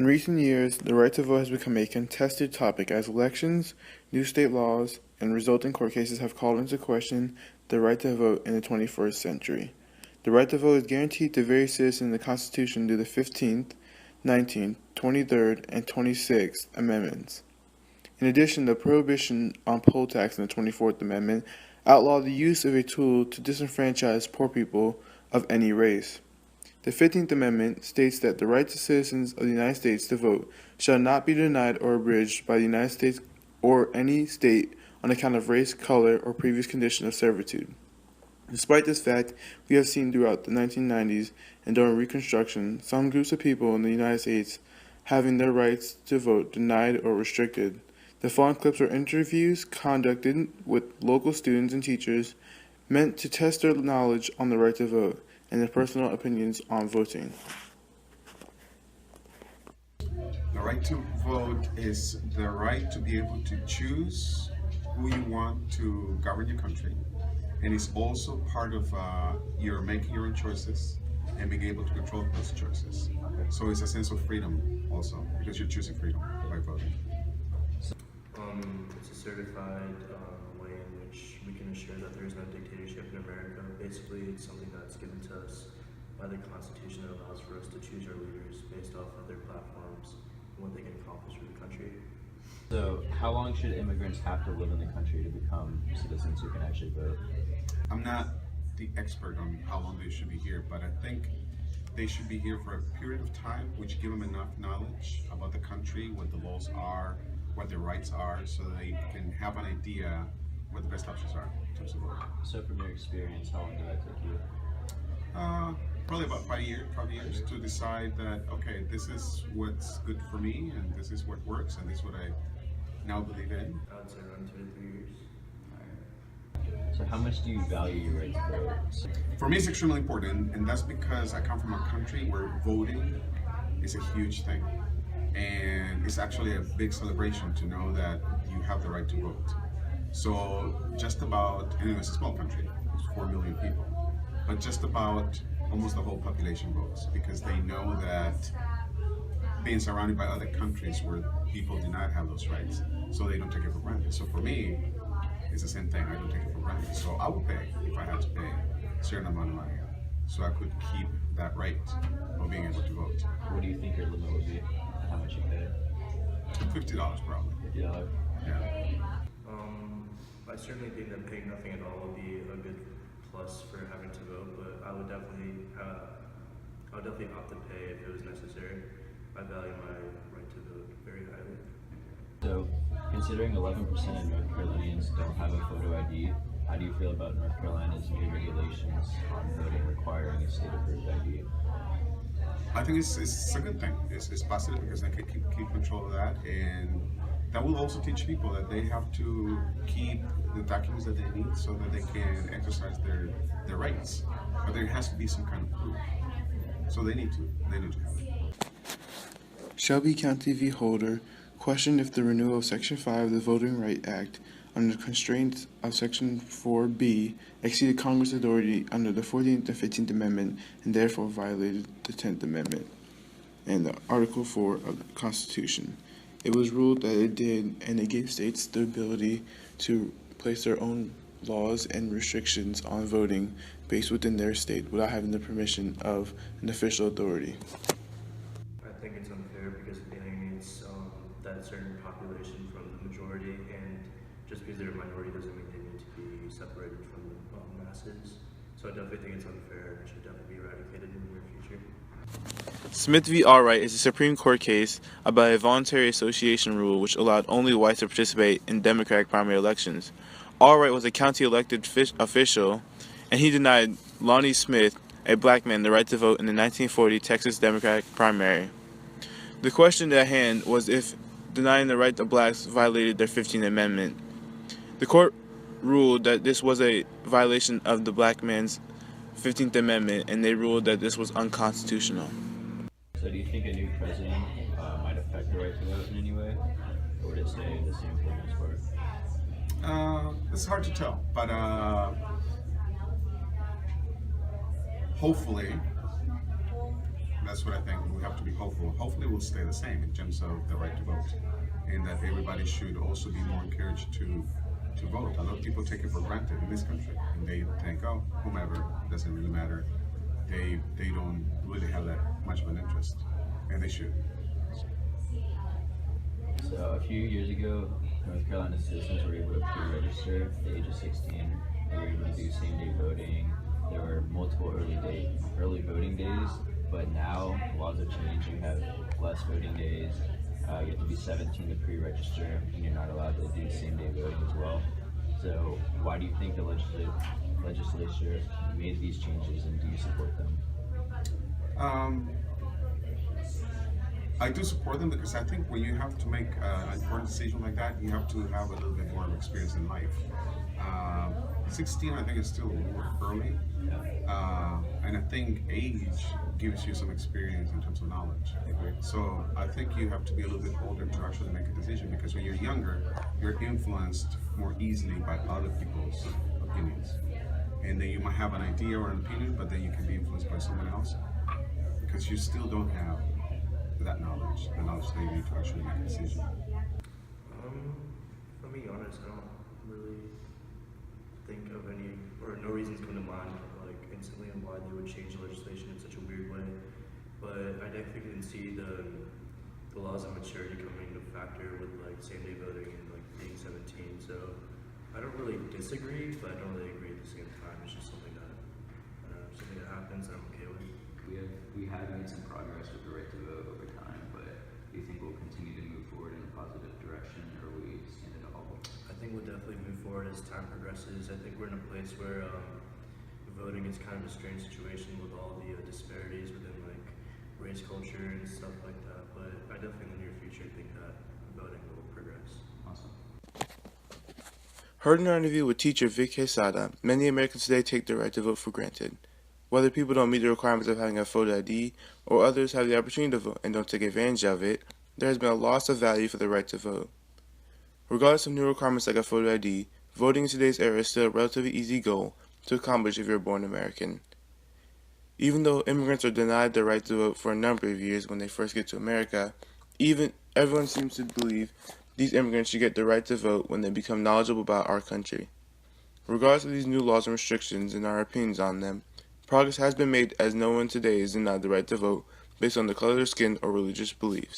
In recent years, the right to vote has become a contested topic as elections, new state laws, and resulting court cases have called into question the right to vote in the 21st century. The right to vote is guaranteed to various citizens in the Constitution through the 15th, 19th, 23rd, and 26th Amendments. In addition, the prohibition on poll tax in the 24th Amendment outlawed the use of a tool to disenfranchise poor people of any race. The 15th Amendment states that the right to citizens of the United States to vote shall not be denied or abridged by the United States or any state on account of race, color, or previous condition of servitude. Despite this fact, we have seen throughout the 1990s and during Reconstruction some groups of people in the United States having their rights to vote denied or restricted. The following clips are interviews conducted with local students and teachers meant to test their knowledge on the right to vote and their personal opinions on voting. The right to vote is the right to be able to choose who you want to govern your country, and it's also part of your making your own choices and being able to control those choices. So it's a sense of freedom also, because you're choosing freedom by voting. It's a certified way in which we can ensure that there is no dictatorship in America. Basically, it's something that's given to us by the Constitution that allows for us to choose our leaders based off of their platforms and what they can accomplish for the country. So, how long should immigrants have to live in the country to become citizens who can actually vote? I'm not the expert on how long they should be here, but I think they should be here for a period of time which give them enough knowledge about the country, what the laws are, what their rights are, so they can have an idea what the best options are in terms of voting. So from your experience, how long did that take you? Probably about 5 years to decide that, okay, this is what's good for me, and this is what works, and this is what I now believe in. I would say around 2 to 3 years. So how much do you value your right to vote? For me, it's extremely important, and that's because I come from a country where voting is a huge thing. And it's actually a big celebration to know that you have the right to vote. So just about, and it's a small country, it's 4 million people, but just about almost the whole population votes because they know that being surrounded by other countries where people do not have those rights, so they don't take it for granted. So for me, it's the same thing, I don't take it for granted. So I would pay if I had to pay a certain amount of money so I could keep that right of being able to vote. What do you think your limit would be? How much you pay? $50 probably. $50? Yeah. I certainly think that paying nothing at all would be a good plus for having to vote, but I would definitely opt to pay if it was necessary. I value my right to vote very highly. So, considering 11% of North Carolinians don't have a photo ID, how do you feel about North Carolina's new regulations on voting requiring a state-approved ID? I think it's a good thing. It's positive because they can keep control of that, and that will also teach people that they have to keep the documents that they need so that they can exercise their rights. But there has to be some kind of proof. So they need to have it. Shelby County v. Holder questioned if the renewal of Section 5 of the Voting Rights Act under the constraints of Section 4B exceeded Congress' authority under the 14th and 15th Amendment and therefore violated the 10th Amendment and the Article 4 of the Constitution. It was ruled that it did, and it gave states the ability to place their own laws and restrictions on voting based within their state without having the permission of an official authority. I think it's unfair because it alienates that certain population from the majority, and just because they're a minority doesn't mean they need to be separated from the masses. So I definitely think it's unfair and should definitely be eradicated in the near future. Smith v. Allwright is a Supreme Court case about a voluntary association rule which allowed only whites to participate in Democratic primary elections. Allwright was a county elected official, and he denied Lonnie Smith, a black man, the right to vote in the 1940 Texas Democratic primary. The question at hand was if denying the right of blacks violated their 15th Amendment. The court ruled that this was a violation of the black man's 15th Amendment, and they ruled that this was unconstitutional. So do you think a new president might affect the right to vote in any way, or would it stay the same for the most part? It's hard to tell, but hopefully that's what I think. We have to be hopeful. Hopefully, it will stay the same in terms of the right to vote, and that everybody should also be more encouraged to vote. A lot of people take it for granted in this country, and they think, oh, whomever, doesn't really matter. They don't really have that much of an interest, and they should. So a few years ago, North Carolina citizens were able to pre-register at the age of 16. They were able to do same-day voting. There were multiple early voting days, but now laws have changed. You have less voting days. You have to be 17 to pre-register, and you're not allowed to do same-day voting as well. So why do you think the legislature made these changes, and do you support them? I do support them because I think when you have to make an important decision like that, you have to have a little bit more of experience in life. 16, I think, is still a little early, and I think age gives you some experience in terms of knowledge. So I think you have to be a little bit older to actually make a decision, because when you're younger, you're influenced more easily by other people's opinions, and then you might have an idea or an opinion, but then you can be influenced by someone else because you still don't have that knowledge, the knowledge that you need to actually make a decision. For me, honest, I don't really think of any, or no reasons come to mind, like instantly, on why they would change legislation in such a weird way. But I definitely can see the laws of maturity coming into factor with like same-day voting and like being 17. So I don't really disagree, but I don't really agree at the same time. It's just something that happens and I'm okay with. We have made some progress with the right to vote over time, but do you think we'll continue to move forward in a positive direction, or will we stand at all? I think we'll definitely move forward as time progresses. I think we're in a place where voting is kind of a strange situation with all the disparities within like race, culture, and stuff like that. But I definitely in the near future think that voting will progress. Awesome. Heard in our interview with teacher Vic Quesada, many Americans today take their right to vote for granted. Whether people don't meet the requirements of having a photo ID, or others have the opportunity to vote and don't take advantage of it, there has been a loss of value for the right to vote. Regardless of new requirements like a photo ID, voting in today's era is still a relatively easy goal to accomplish if you're a born American. Even though immigrants are denied the right to vote for a number of years when they first get to America, everyone seems to believe these immigrants should get the right to vote when they become knowledgeable about our country. Regardless of these new laws and restrictions and our opinions on them, progress has been made, as no one today is denied the right to vote based on the color of their skin or religious beliefs.